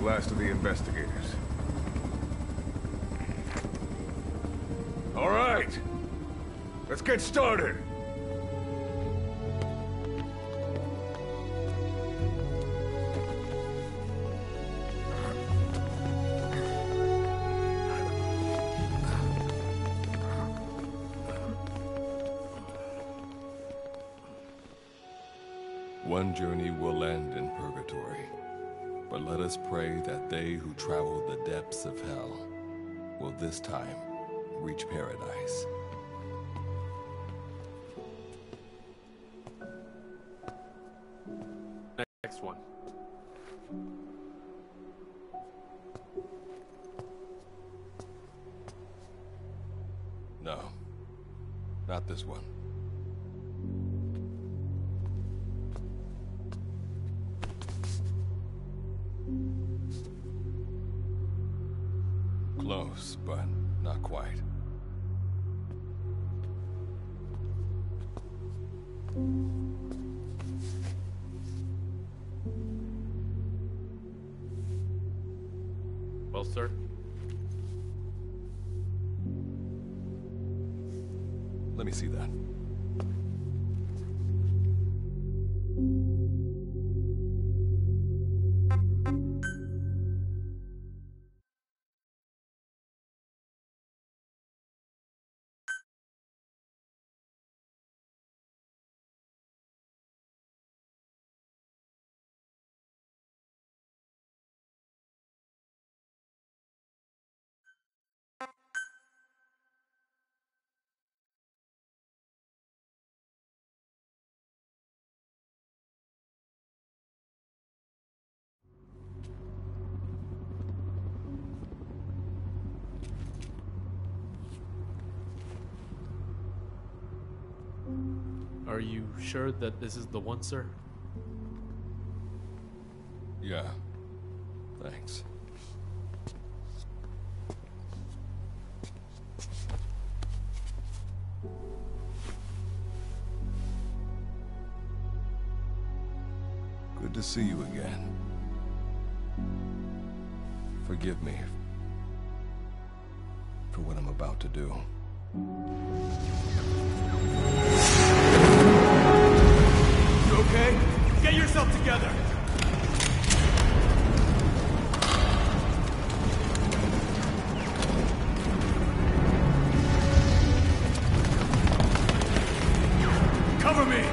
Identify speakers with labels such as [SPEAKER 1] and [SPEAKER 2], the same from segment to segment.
[SPEAKER 1] Last of the investigators. All right, let's get started.
[SPEAKER 2] One journey will end in purgatory. But let us pray that they who travel the depths of hell will this time reach paradise.
[SPEAKER 3] Next one.
[SPEAKER 2] No, not this one. Close, but not quite.
[SPEAKER 3] Well, sir.
[SPEAKER 2] Let me see that.
[SPEAKER 3] Are you sure that this is the one, sir?
[SPEAKER 2] Yeah. Thanks. Good to see you again. Forgive me for what I'm about to do.
[SPEAKER 4] You okay? Get yourself together! Cover me!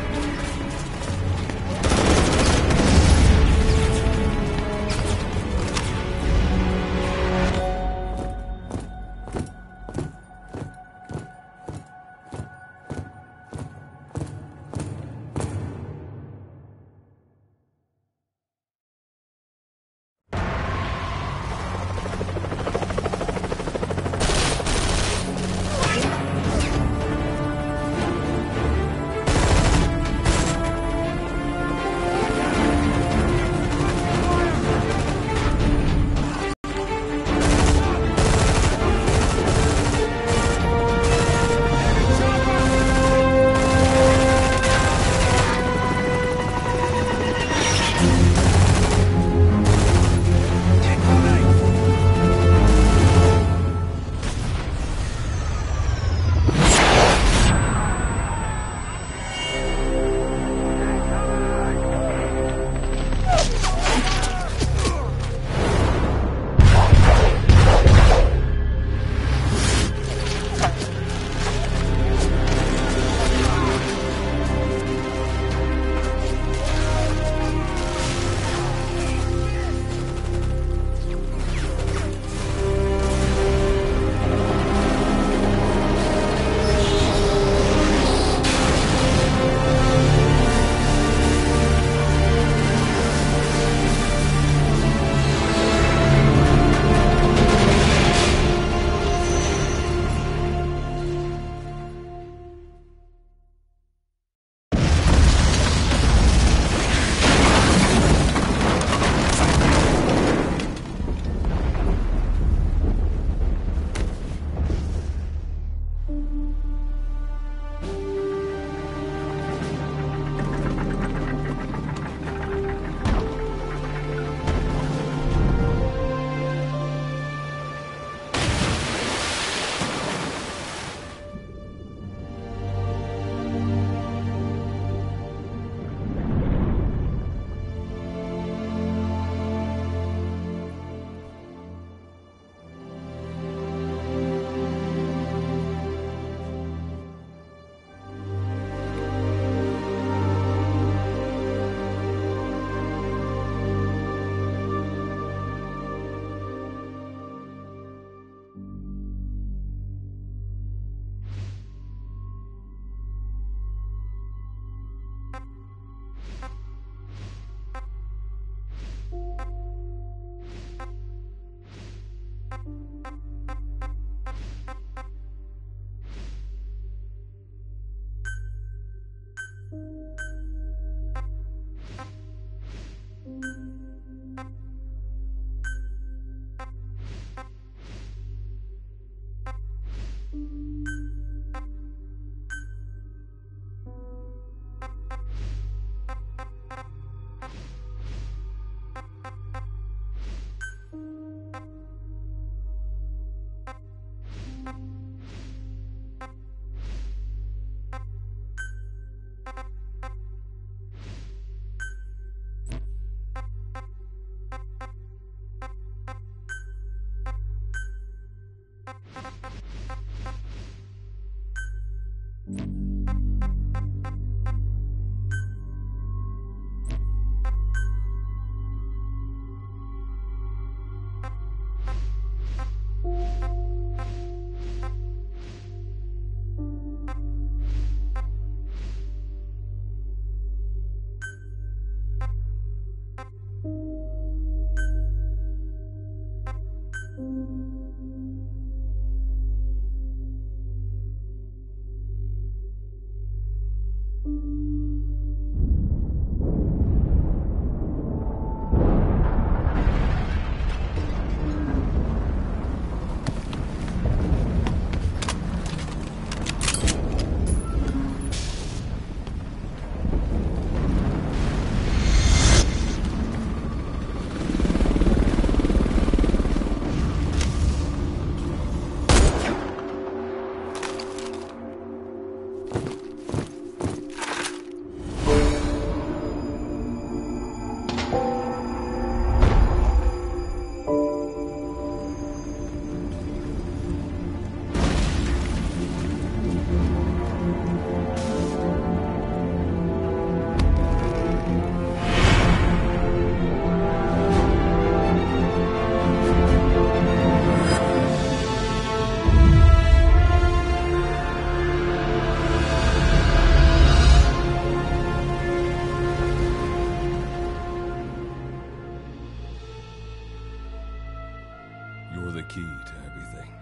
[SPEAKER 2] key to everything.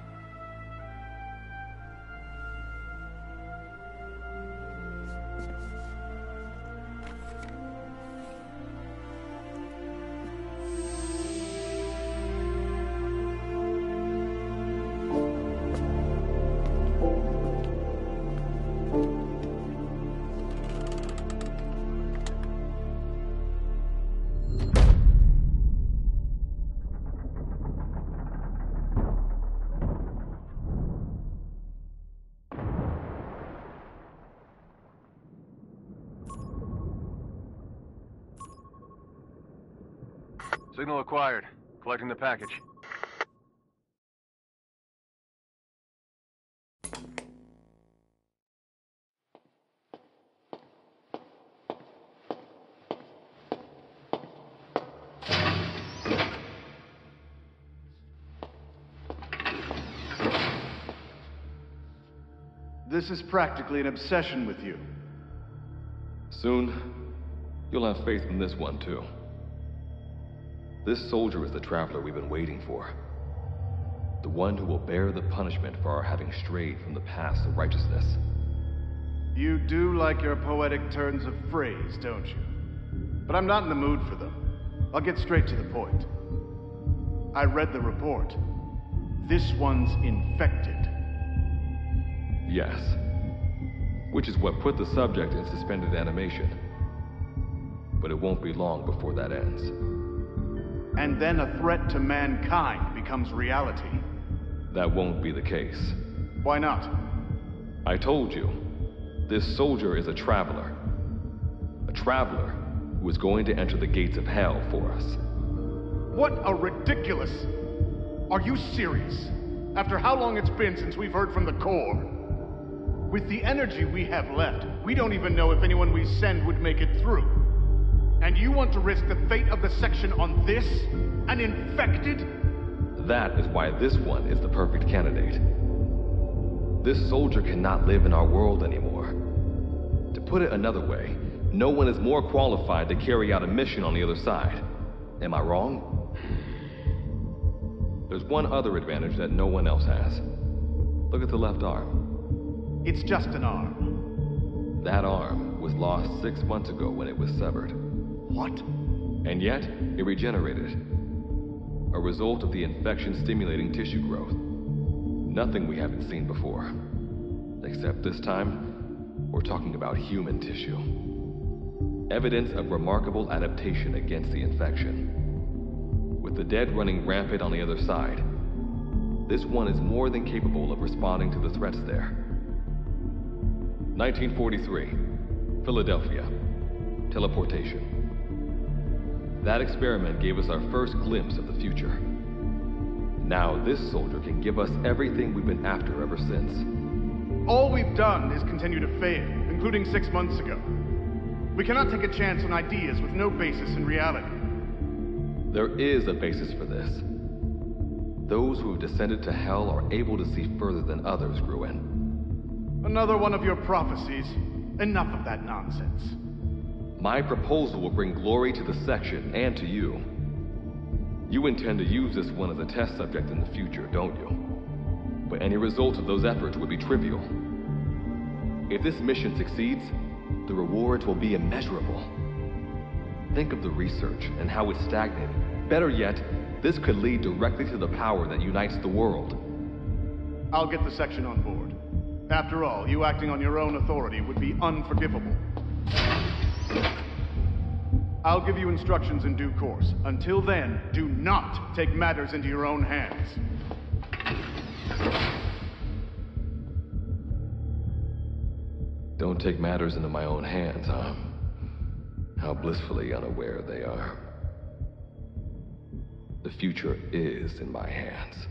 [SPEAKER 5] Signal acquired. Collecting the package.
[SPEAKER 6] This is practically an obsession with you.
[SPEAKER 7] Soon, you'll have faith in this one, too. This soldier is the traveler we've been waiting for. The one who will bear the punishment for our having strayed from the paths of righteousness.
[SPEAKER 6] You do like your poetic turns of phrase, don't you? But I'm not in the mood for them. I'll get straight to the point. I read the report. This one's infected.
[SPEAKER 7] Yes. Which is what put the subject in suspended animation. But it won't be long before that ends.
[SPEAKER 6] And then a threat to mankind becomes reality.
[SPEAKER 7] That won't be the case.
[SPEAKER 6] Why not?
[SPEAKER 7] I told you, this soldier is a traveler. A traveler who is going to enter the gates of hell for us.
[SPEAKER 6] What a ridiculous... Are you serious? After how long it's been since we've heard from the Corps? With the energy we have left, we don't even know if anyone we send would make it through. And you want to risk the fate of the section on this? An infected?
[SPEAKER 7] That is why this one is the perfect candidate. This soldier cannot live in our world anymore. To put it another way, no one is more qualified to carry out a mission on the other side. Am I wrong? There's one other advantage that no one else has. Look at the left arm.
[SPEAKER 6] It's just an arm.
[SPEAKER 7] That arm was lost 6 months ago when it was severed.
[SPEAKER 6] What?
[SPEAKER 7] And yet, it regenerated. A result of the infection-stimulating tissue growth. Nothing we haven't seen before. Except this time, we're talking about human tissue. Evidence of remarkable adaptation against the infection. With the dead running rampant on the other side, this one is more than capable of responding to the threats there. 1943, Philadelphia. Teleportation. That experiment gave us our first glimpse of the future. Now this soldier can give us everything we've been after ever since.
[SPEAKER 6] All we've done is continue to fail, including 6 months ago. We cannot take a chance on ideas with no basis in reality.
[SPEAKER 7] There is a basis for this. Those who have descended to hell are able to see further than others, Gruen.
[SPEAKER 6] Another one of your prophecies. Enough of that nonsense.
[SPEAKER 7] My proposal will bring glory to the section and to you. You intend to use this one as a test subject in the future, don't you? But any result of those efforts would be trivial. If this mission succeeds, the rewards will be immeasurable. Think of the research and how it's stagnated. Better yet, this could lead directly to the power that unites the world.
[SPEAKER 6] I'll get the section on board. After all, you acting on your own authority would be unforgivable. I'll give you instructions in due course. Until then, do not take matters into your own hands.
[SPEAKER 7] Don't take matters into my own hands, huh? How blissfully unaware they are. The future is in my hands.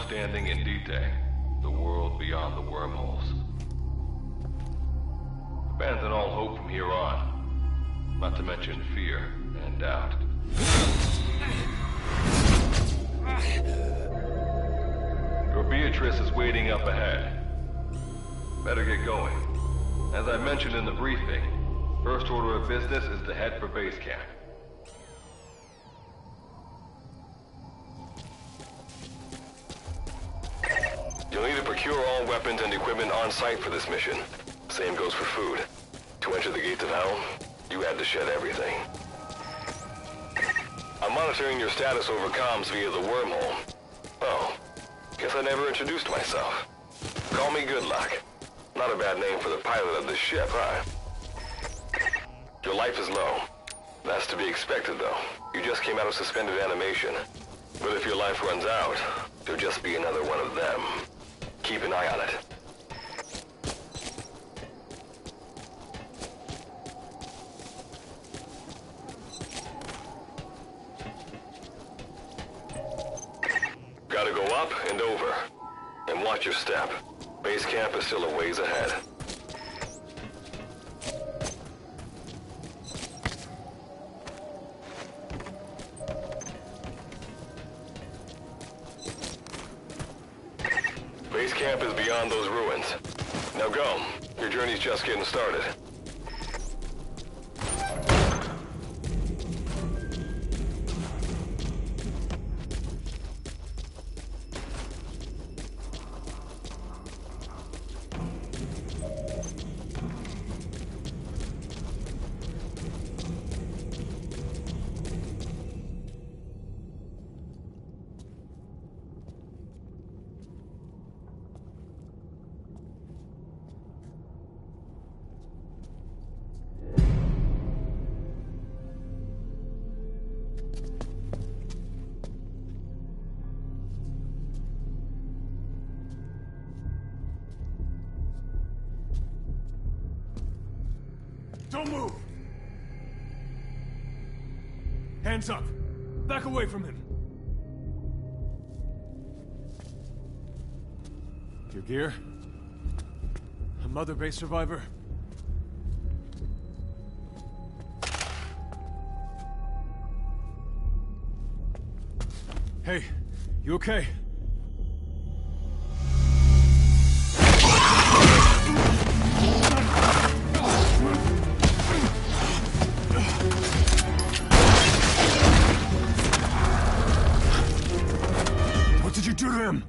[SPEAKER 7] Standing in D-Day, the world beyond the wormholes. Abandon all hope from here on, not to mention fear and doubt. Your Beatrice is waiting up ahead. Better get going. As I mentioned in the briefing, first order of business is to head for base camp.
[SPEAKER 5] You'll need to procure all weapons and equipment on site for this mission. Same goes for food. To enter the gates of hell, you had to shed everything. I'm monitoring your status over comms via the wormhole. Oh, guess I never introduced myself. Call me Good Luck. Not a bad name for the pilot of this ship, huh? Your life is low. That's to be expected, though. You just came out of suspended animation. But if your life runs out, you'll just be another one of them. Keep an eye on it. Gotta go up and over. And watch your step. Base camp is still a ways ahead. Base camp is beyond those ruins. Now go. Your journey's just getting started.
[SPEAKER 4] Don't move! Hands up! Back away from him! Your gear? A Mother Base survivor? Hey, you okay? What did you do to him?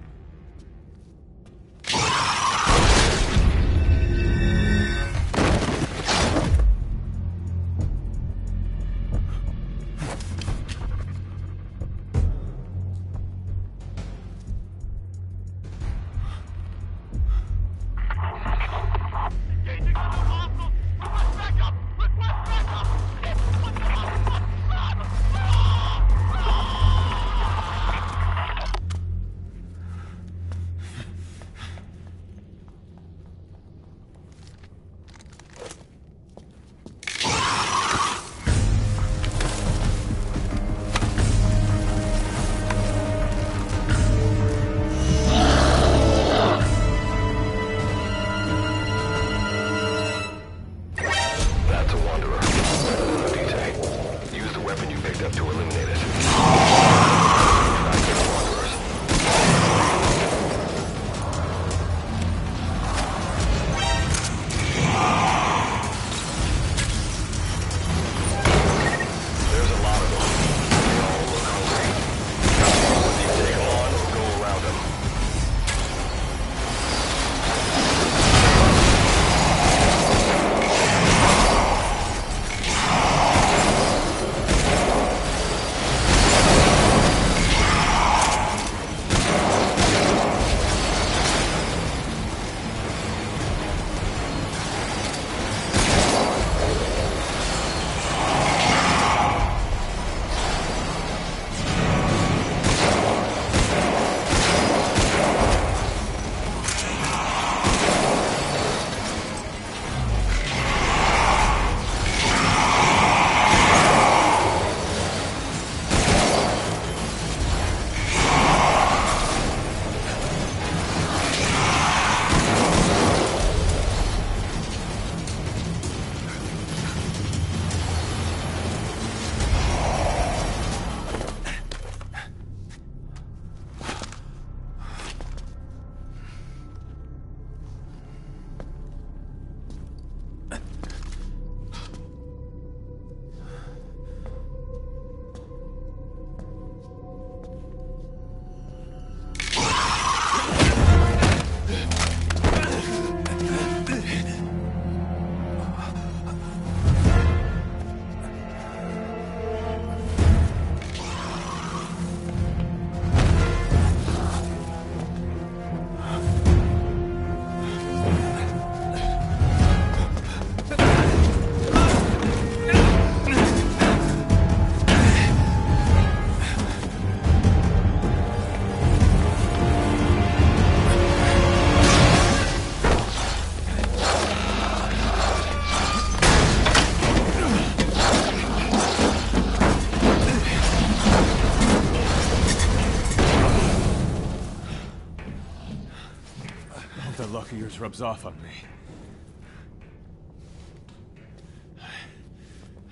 [SPEAKER 4] The luck of yours rubs off on me.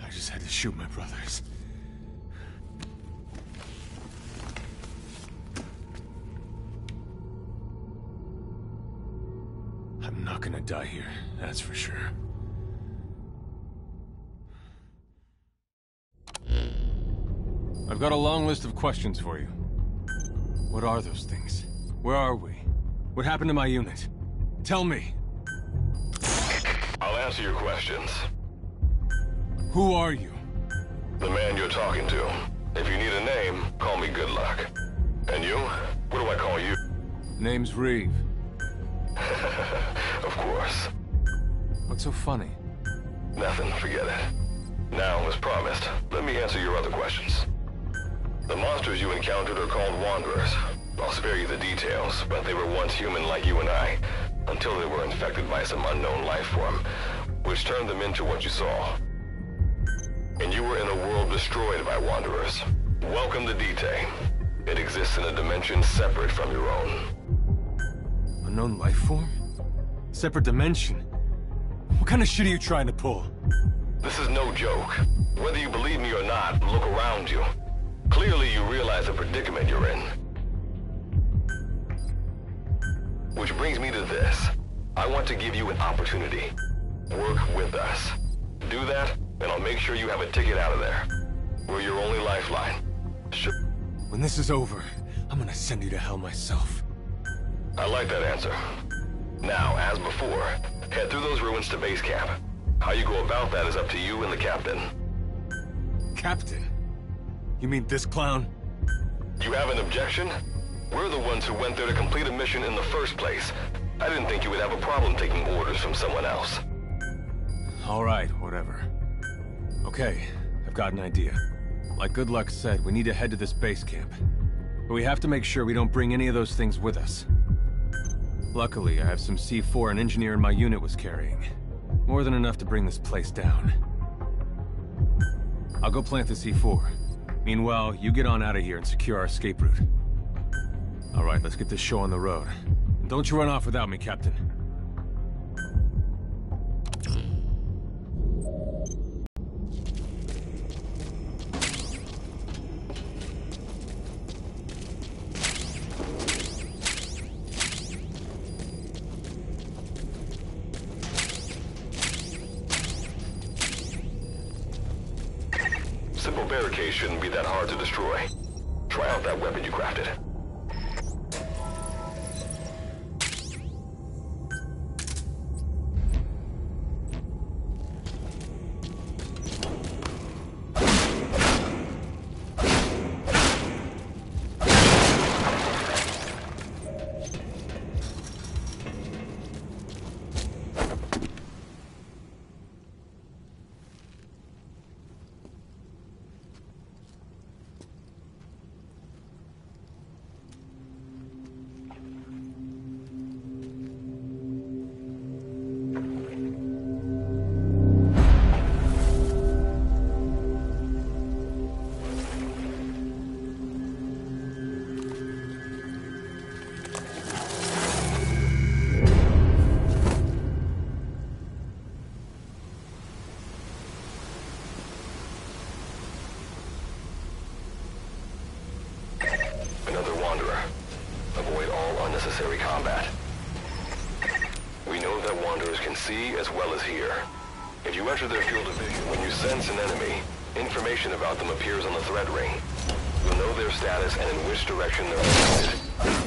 [SPEAKER 4] I just had to shoot my brothers. I'm not gonna die here, that's for sure. I've got a long list of questions for you. What are those things? Where are we? What happened to my unit? Tell me.
[SPEAKER 5] I'll answer your questions.
[SPEAKER 4] Who are you?
[SPEAKER 5] The man you're talking to. If you need a name, call me Good Luck. And you? What do I call you?
[SPEAKER 4] Name's Reeve.
[SPEAKER 5] Of course.
[SPEAKER 4] What's so funny?
[SPEAKER 5] Nothing, forget it. Now, as promised, let me answer your other questions. The monsters you encountered are called Wanderers. I'll spare you the details, but they were once human like you and I, until they were infected by some unknown life form, which turned them into what you saw. And you were in a world destroyed by Wanderers. Welcome to D-Day. It exists in a dimension separate from your own.
[SPEAKER 4] Unknown life form? Separate dimension? What kind of shit are you trying to pull?
[SPEAKER 5] This is no joke. Whether you believe me or not, look around you. Clearly you realize the predicament you're in. Which brings me to this. I want to give you an opportunity. Work with us. Do that, and I'll make sure you have a ticket out of there. We're your only lifeline. Sure.
[SPEAKER 4] When this is over, I'm gonna send you to hell myself.
[SPEAKER 5] I like that answer. Now, as before, head through those ruins to base camp. How you go about that is up to you and the captain.
[SPEAKER 4] Captain? You mean this clown?
[SPEAKER 5] You have an objection? We're the ones who went there to complete a mission in the first place. I didn't think you would have a problem taking orders from someone else.
[SPEAKER 4] All right, whatever. Okay, I've got an idea. Like Good Luck said, we need to head to this base camp. But we have to make sure we don't bring any of those things with us. Luckily, I have some C4 an engineer in my unit was carrying. More than enough to bring this place down. I'll go plant the C4. Meanwhile, you get on out of here and secure our escape route. All right, let's get this show on the road. And don't you run off without me, Captain.
[SPEAKER 5] Simple barricade shouldn't be that hard to destroy. Try out that weapon you crafted. Another Wanderer. Avoid all unnecessary combat. We know that Wanderers can see as well as hear. If you enter their field of vision when you sense an enemy, information about them appears on the threat ring. You'll know their status and in which direction they're located.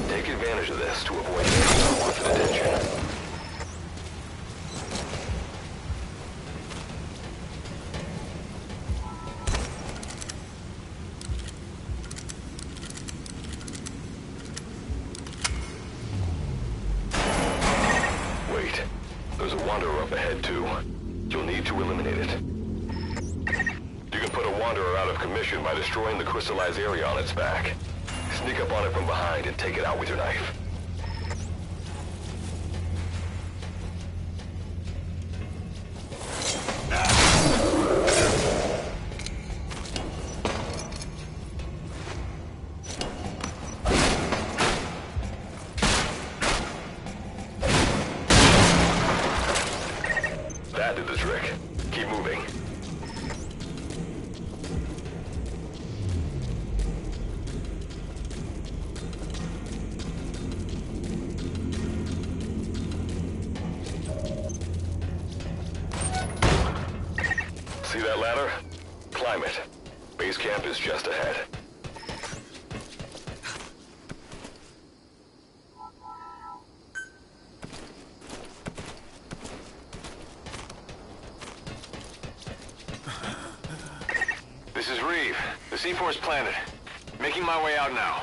[SPEAKER 5] Take advantage of this to avoid any unwanted attention. There's a Wanderer up ahead, too. You'll need to eliminate it. You can put a Wanderer out of commission by destroying the crystallized area on its back. Sneak up on it from behind and take it out with your knife. That did the trick. Keep moving. See that ladder? Climb it. Base camp is just ahead. This is Reeve, the C-Force planet. Making my way out now.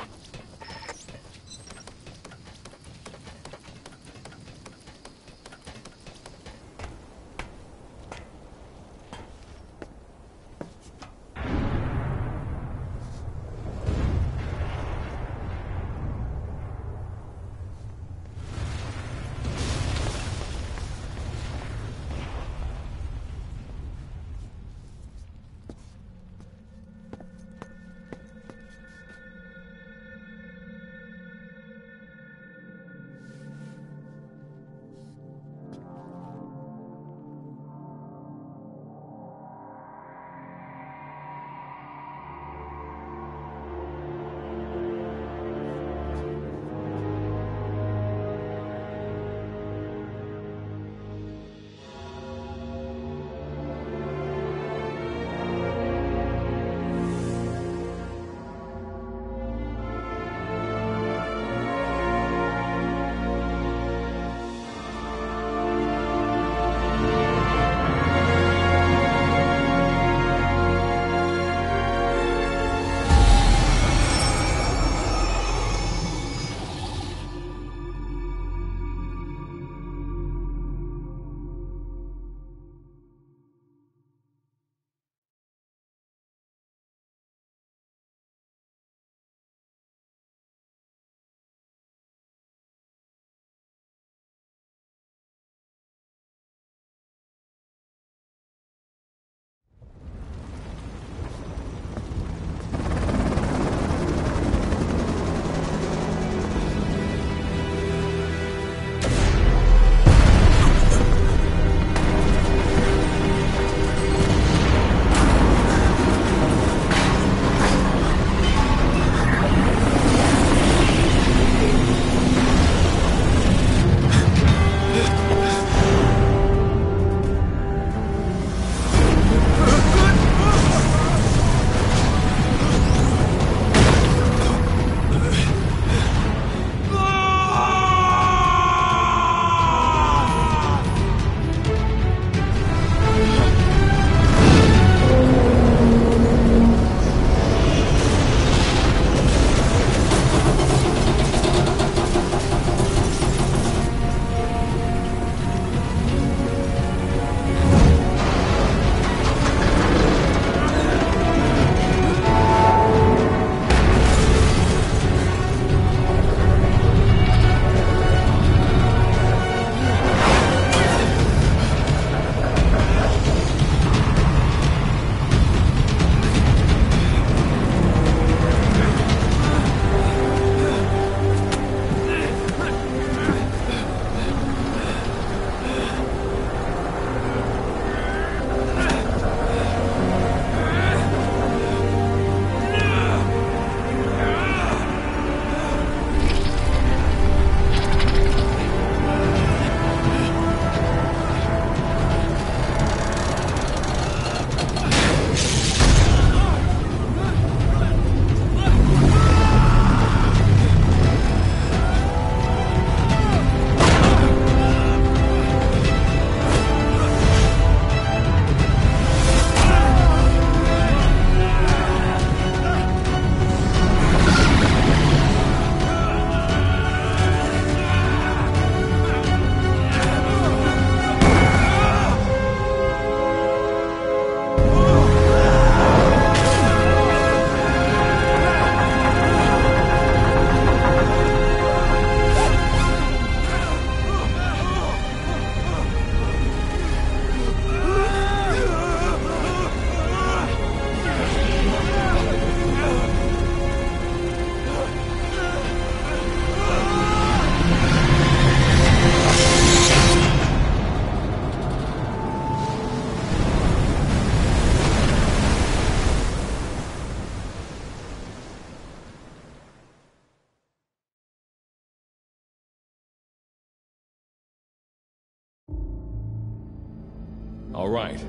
[SPEAKER 2] All right.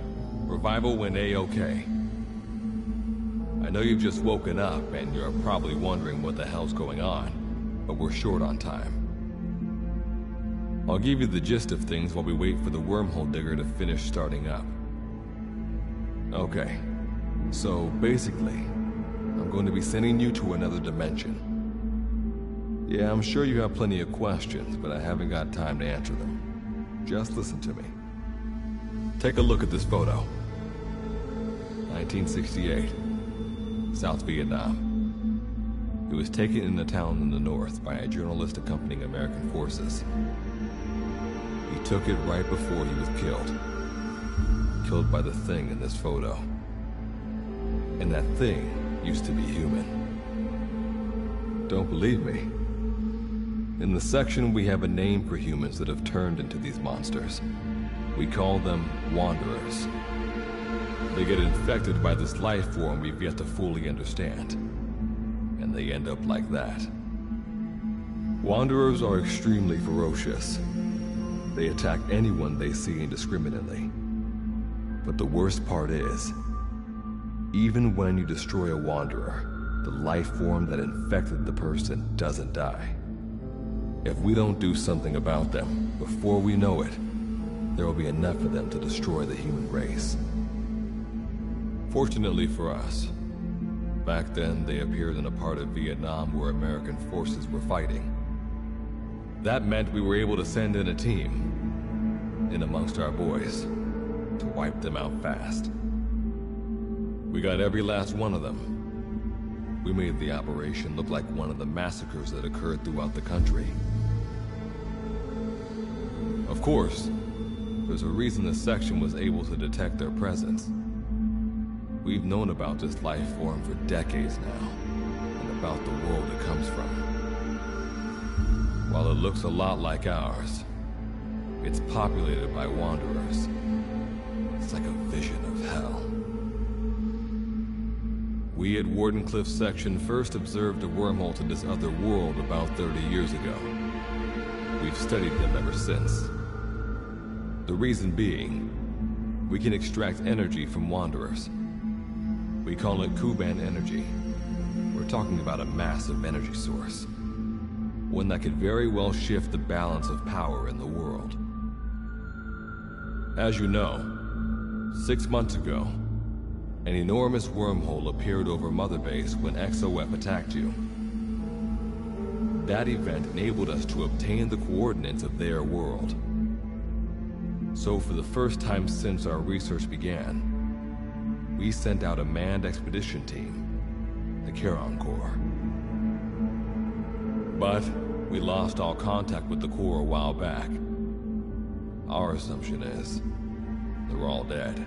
[SPEAKER 2] Revival went A-okay. I know you've just woken up and you're probably wondering what the hell's going on, but we're short on time. I'll give you the gist of things while we wait for the wormhole digger to finish starting up. Okay, so basically, I'm going to be sending you to another dimension. Yeah, I'm sure you have plenty of questions, but I haven't got time to answer them. Just listen to me. Take a look at this photo. 1968, South Vietnam. It was taken in a town in the north by a journalist accompanying American forces. He took it right before he was killed. Killed by the thing in this photo. And that thing used to be human. Don't believe me? In the section, we have a name for humans that have turned into these monsters. We call them Wanderers. They get infected by this life form we've yet to fully understand. And they end up like that. Wanderers are extremely ferocious. They attack anyone they see indiscriminately. But the worst part is, even when you destroy a Wanderer, the life form that infected the person doesn't die. If we don't do something about them, before we know it, there will be enough of them to destroy the human race. Fortunately for us, back then they appeared in a part of Vietnam where American forces were fighting. That meant we were able to send in a team, in amongst our boys, to wipe them out fast. We got every last one of them. We made the operation look like one of the massacres that occurred throughout the country. Of course, there's a reason the section was able to detect their presence. We've known about this life form for decades now, and about the world it comes from. While it looks a lot like ours, it's populated by Wanderers. It's like a vision of hell. We at Wardenclyffe section first observed a wormhole to this other world about 30 years ago. We've studied them ever since. The reason being, we can extract energy from Wanderers. We call it Kuban energy. We're talking about a massive energy source. One that could very well shift the balance of power in the world. As you know, 6 months ago, an enormous wormhole appeared over Mother Base when XOF attacked you. That event enabled us to obtain the coordinates of their world. So for the first time since our research began, we sent out a manned expedition team, the Charon Corps. But we lost all contact with the Corps a while back. Our assumption is, they're all dead.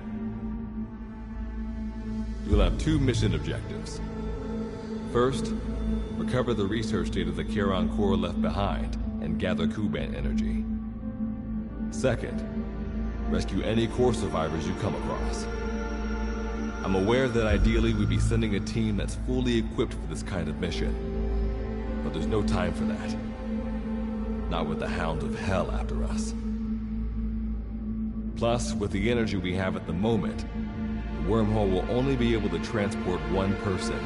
[SPEAKER 2] You'll have 2 mission objectives. First, recover the research data the Charon Corps left behind and gather Kuban energy. Second, rescue any Corps survivors you come across. I'm aware that ideally we'd be sending a team that's fully equipped for this kind of mission. But there's no time for that. Not with the Hound of Hell after us. Plus, with the energy we have at the moment, the wormhole will only be able to transport one person.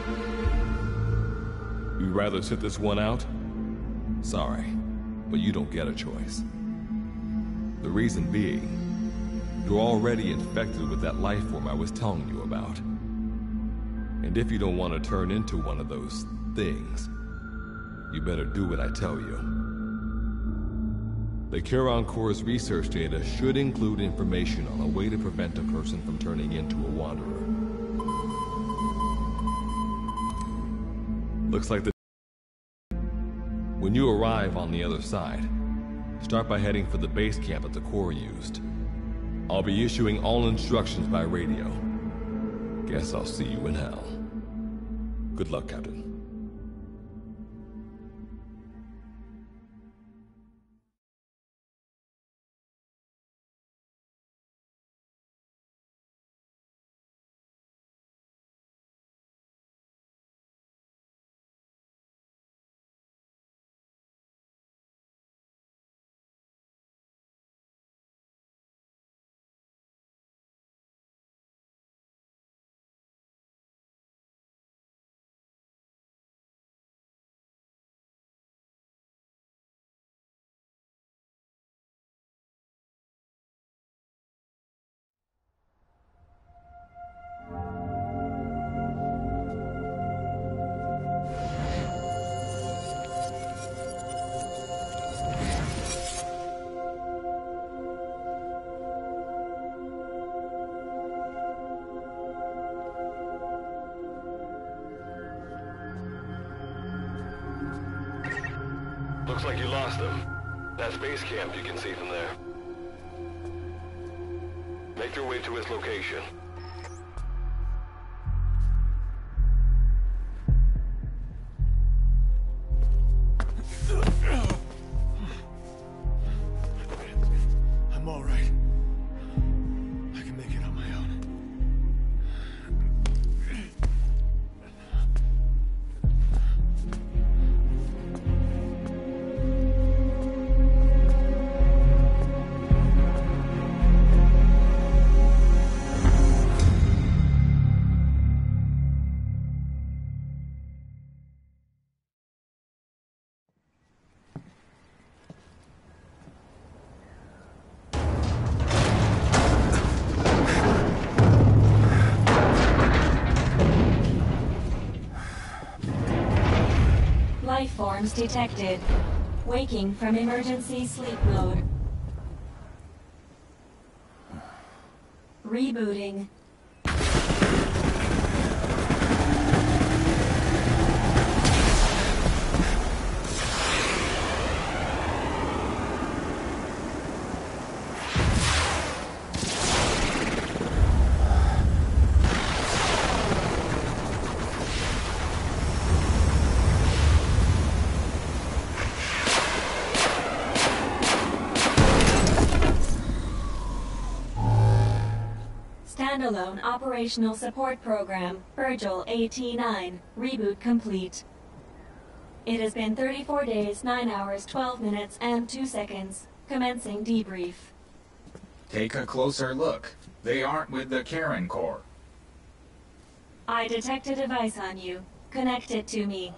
[SPEAKER 2] You'd rather sit this one out? Sorry, but you don't get a choice. The reason being, you're already infected with that life form I was telling you about. And if you don't want to turn into one of those things, you better do what I tell you. The Charon Corps' research data should include information on a way to prevent a person from turning into a Wanderer. Looks like the... When you arrive on the other side, start by heading for the base camp that the Corps used. I'll be issuing all instructions by radio. Guess I'll see you in hell. Good luck, Captain.
[SPEAKER 5] Looks like you lost them. That's base camp you can see from there. Make your way to his location.
[SPEAKER 4] I'm all right. I can make it on my own.
[SPEAKER 8] Life forms detected. Waking from emergency sleep mode. Rebooting. Standalone Operational Support Program, Virgil AT-9, reboot complete. It has been 34 days, 9 hours, 12 minutes, and 2 seconds. Commencing debrief.
[SPEAKER 9] Take a closer look. They aren't with the Karen Corps.
[SPEAKER 8] I detect a device on you. Connect it to me.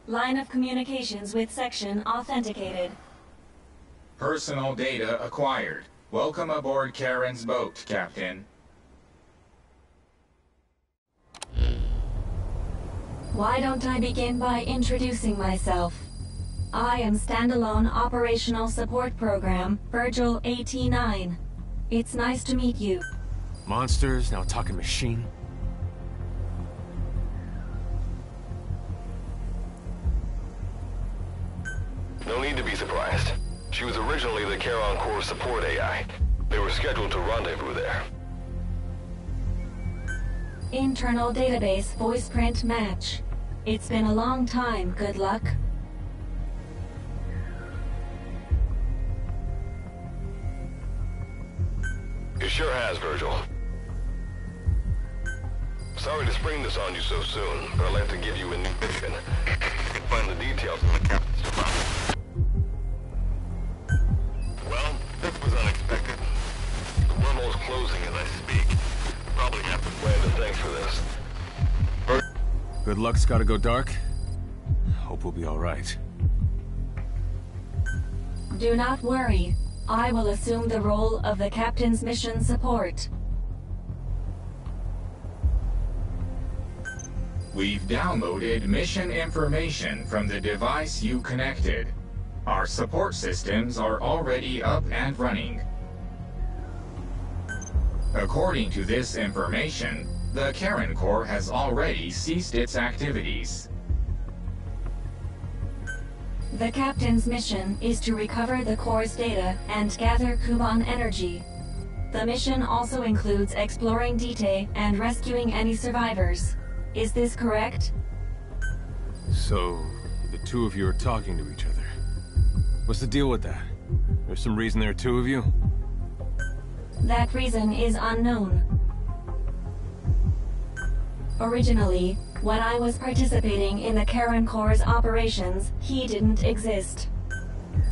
[SPEAKER 8] Line of communications with section authenticated.
[SPEAKER 9] Personal data acquired. Welcome aboard Karen's boat, Captain.
[SPEAKER 8] Why don't I begin by introducing myself? I am Standalone Operational Support Program, Virgil AT-9. It's nice to meet you.
[SPEAKER 4] Monsters, now talking machine.
[SPEAKER 5] No need to be surprised. She was originally the Charon Corps support AI. They were scheduled to rendezvous there.
[SPEAKER 8] Internal database voice print match. It's been a long time, good luck.
[SPEAKER 5] It sure has, Virgil. Sorry to spring this on you so soon, but I'd like to give you a new mission. You can find the details in the captain's department. Well, this was unexpected. The wormhole's closing as I speak. Probably have to plan to thanks for this.
[SPEAKER 4] Good luck's gotta go dark. Hope we'll be all right.
[SPEAKER 8] Do not worry. I will assume the role of the captain's mission support.
[SPEAKER 9] We've downloaded mission information from the device you connected. Our support systems are already up and running. According to this information, the Karen Corps has already ceased its activities.
[SPEAKER 8] The captain's mission is to recover the Corps' data and gather Kuban energy. The mission also includes exploring Dite and rescuing any survivors. Is this correct?
[SPEAKER 4] So, the two of you are talking to each other. What's the deal with that? There's some reason there are two of you?
[SPEAKER 8] That reason is unknown. Originally, when I was participating in the Karen Corps' operations, he didn't exist.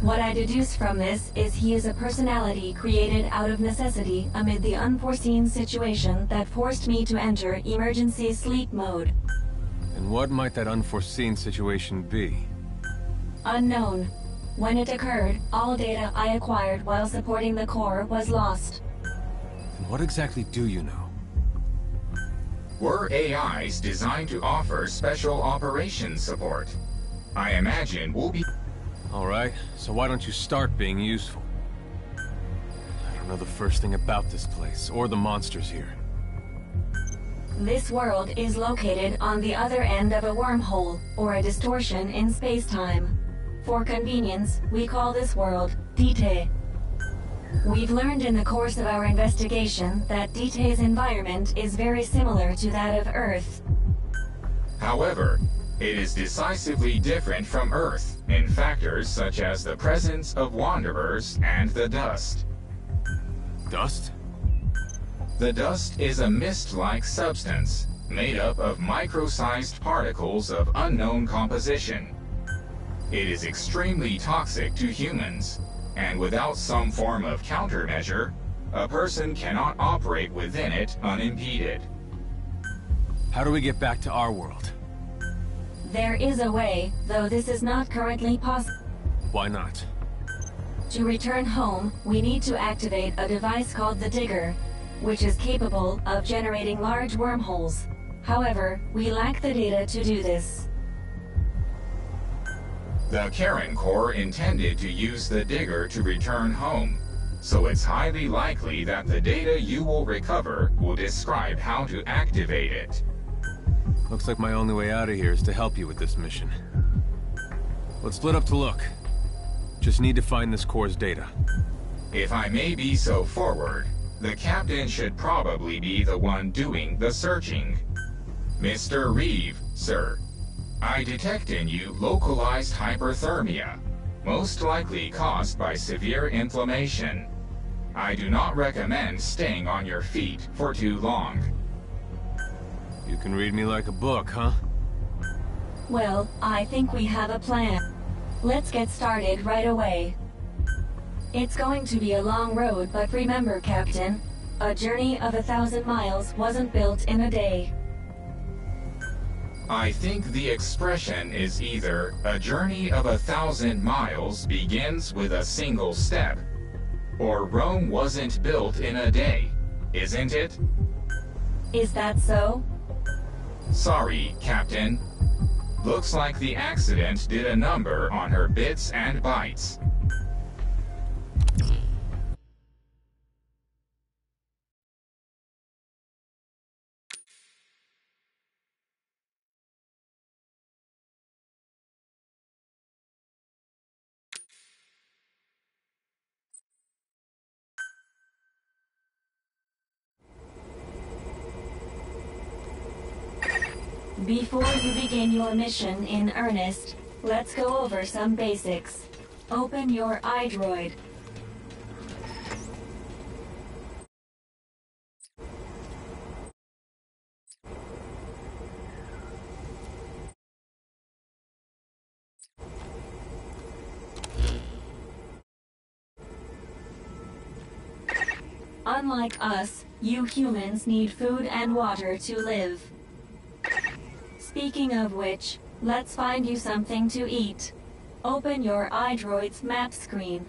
[SPEAKER 8] What I deduce from this is he is a personality created out of necessity amid the unforeseen situation that forced me to enter emergency sleep mode.
[SPEAKER 4] And what might that unforeseen situation be?
[SPEAKER 8] Unknown. When it occurred, all data I acquired while supporting the Corps was lost.
[SPEAKER 4] And what exactly do you know?
[SPEAKER 9] were AIs designed to offer special operations support. I imagine we'll be...
[SPEAKER 4] Alright, so why don't you start being useful? I don't know the first thing about this place, or the monsters here.
[SPEAKER 8] This world is located on the other end of a wormhole, or a distortion in space-time. For convenience, we call this world Dite. We've learned in the course of our investigation that Dite's environment is very similar to that of Earth.
[SPEAKER 9] However, it is decisively different from Earth in factors such as the presence of wanderers and the dust.
[SPEAKER 4] Dust?
[SPEAKER 9] The dust is a mist-like substance made up of micro-sized particles of unknown composition. It is extremely toxic to humans, and without some form of countermeasure, a person cannot operate within it unimpeded.
[SPEAKER 4] How do we get back to our world?
[SPEAKER 8] There is a way, though this is not currently possible.
[SPEAKER 4] Why not?
[SPEAKER 8] To return home, we need to activate a device called the Digger, which is capable of generating large wormholes. However, we lack the data to do this.
[SPEAKER 9] The Karen Corps intended to use the Digger to return home, so it's highly likely that the data you will recover will describe how to activate it.
[SPEAKER 4] Looks like my only way out of here is to help you with this mission. Let's split up to look. Just need to find this Corps' data.
[SPEAKER 9] If I may be so forward, the captain should probably be the one doing the searching. Mr. Reeve, sir, I detect in you localized hyperthermia, most likely caused by severe inflammation. I do not recommend staying on your feet for too long.
[SPEAKER 4] You can read me like a book, huh?
[SPEAKER 8] Well, I think we have a plan. Let's get started right away. It's going to be a long road, but remember, Captain, a journey of 1,000 miles wasn't built in a day.
[SPEAKER 9] I think the expression is either a journey of 1,000 miles begins with a single step, or Rome wasn't built in a day, isn't it?
[SPEAKER 8] Is that so?
[SPEAKER 9] Sorry, Captain. Looks like the accident did a number on her bits and bytes.
[SPEAKER 8] Before you begin your mission in earnest, let's go over some basics. Open your iDroid. Unlike us, you humans need food and water to live. Speaking of which, let's find you something to eat. Open your iDroid's map screen.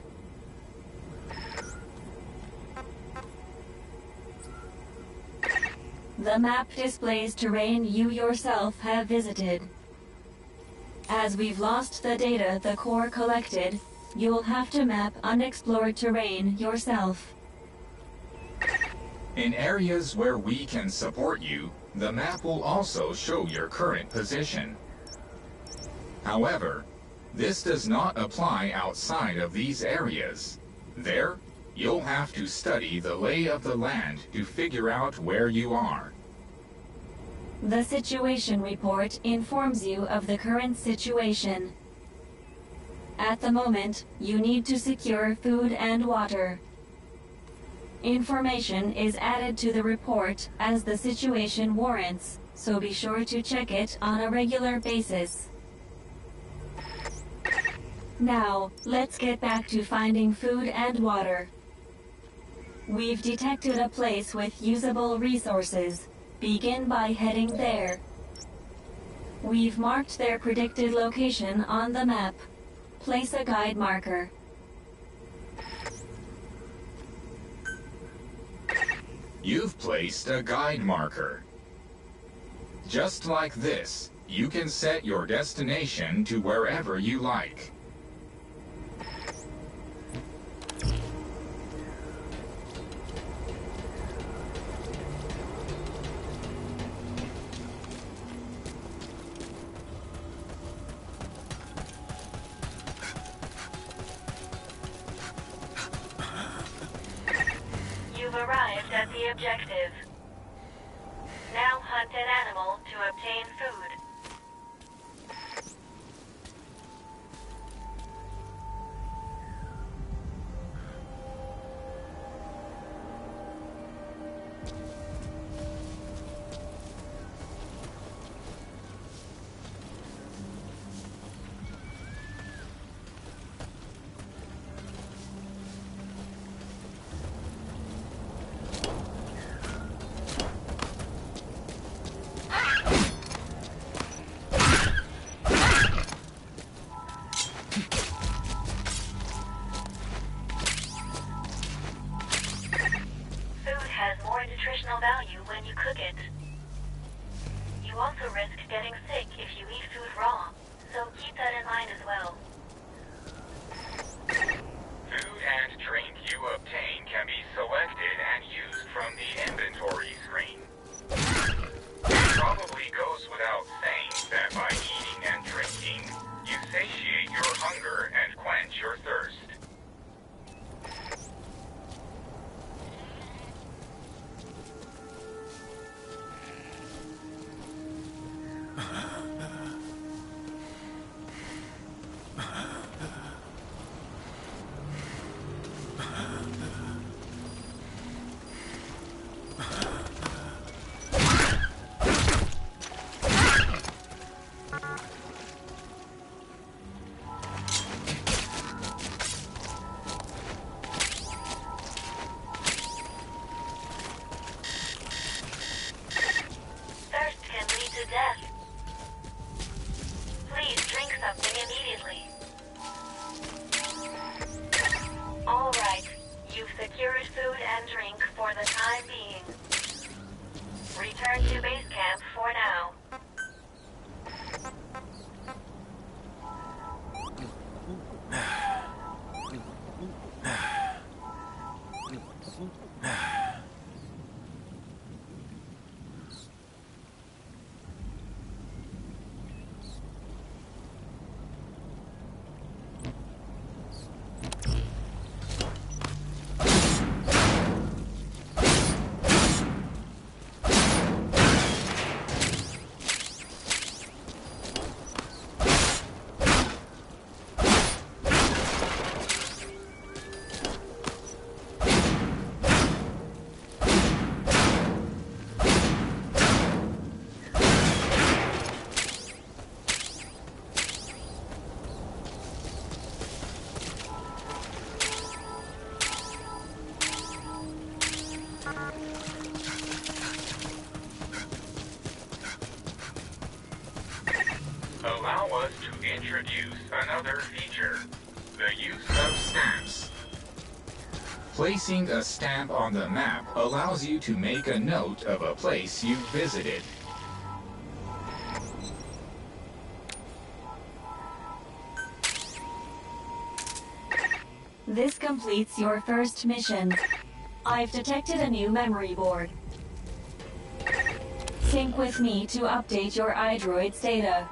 [SPEAKER 8] The map displays terrain you yourself have visited. As we've lost the data the Corps collected, you'll have to map unexplored terrain yourself.
[SPEAKER 9] In areas where we can support you, the map will also show your current position. However, this does not apply outside of these areas. There, you'll have to study the lay of the land to figure out where you are.
[SPEAKER 8] The situation report informs you of the current situation. At the moment, you need to secure food and water. Information is added to the report as the situation warrants, so be sure to check it on a regular basis. Now, let's get back to finding food and water. We've detected a place with usable resources. Begin by heading there. We've marked their predicted location on the map. Place a guide marker.
[SPEAKER 9] You've placed a guide marker. Just like this, you can set your destination to wherever you like.
[SPEAKER 8] You've arrived at the objective. Now hunt an animal to obtain food. Value when you cook it. You also risk getting sick if you eat food raw, so keep that in mind as well.
[SPEAKER 9] Food and drink you obtain can be selected and used from the inventory screen. It probably goes without saying that by eating and drinking, you satiate your hunger and quench your thirst.
[SPEAKER 8] Return to base camp for now.
[SPEAKER 9] Allow us to introduce another feature, the use of stamps. Placing a stamp on the map allows you to make a note of a place you've visited.
[SPEAKER 8] This completes your first mission. I've detected a new memory board. Sync with me to update your iDroid's data.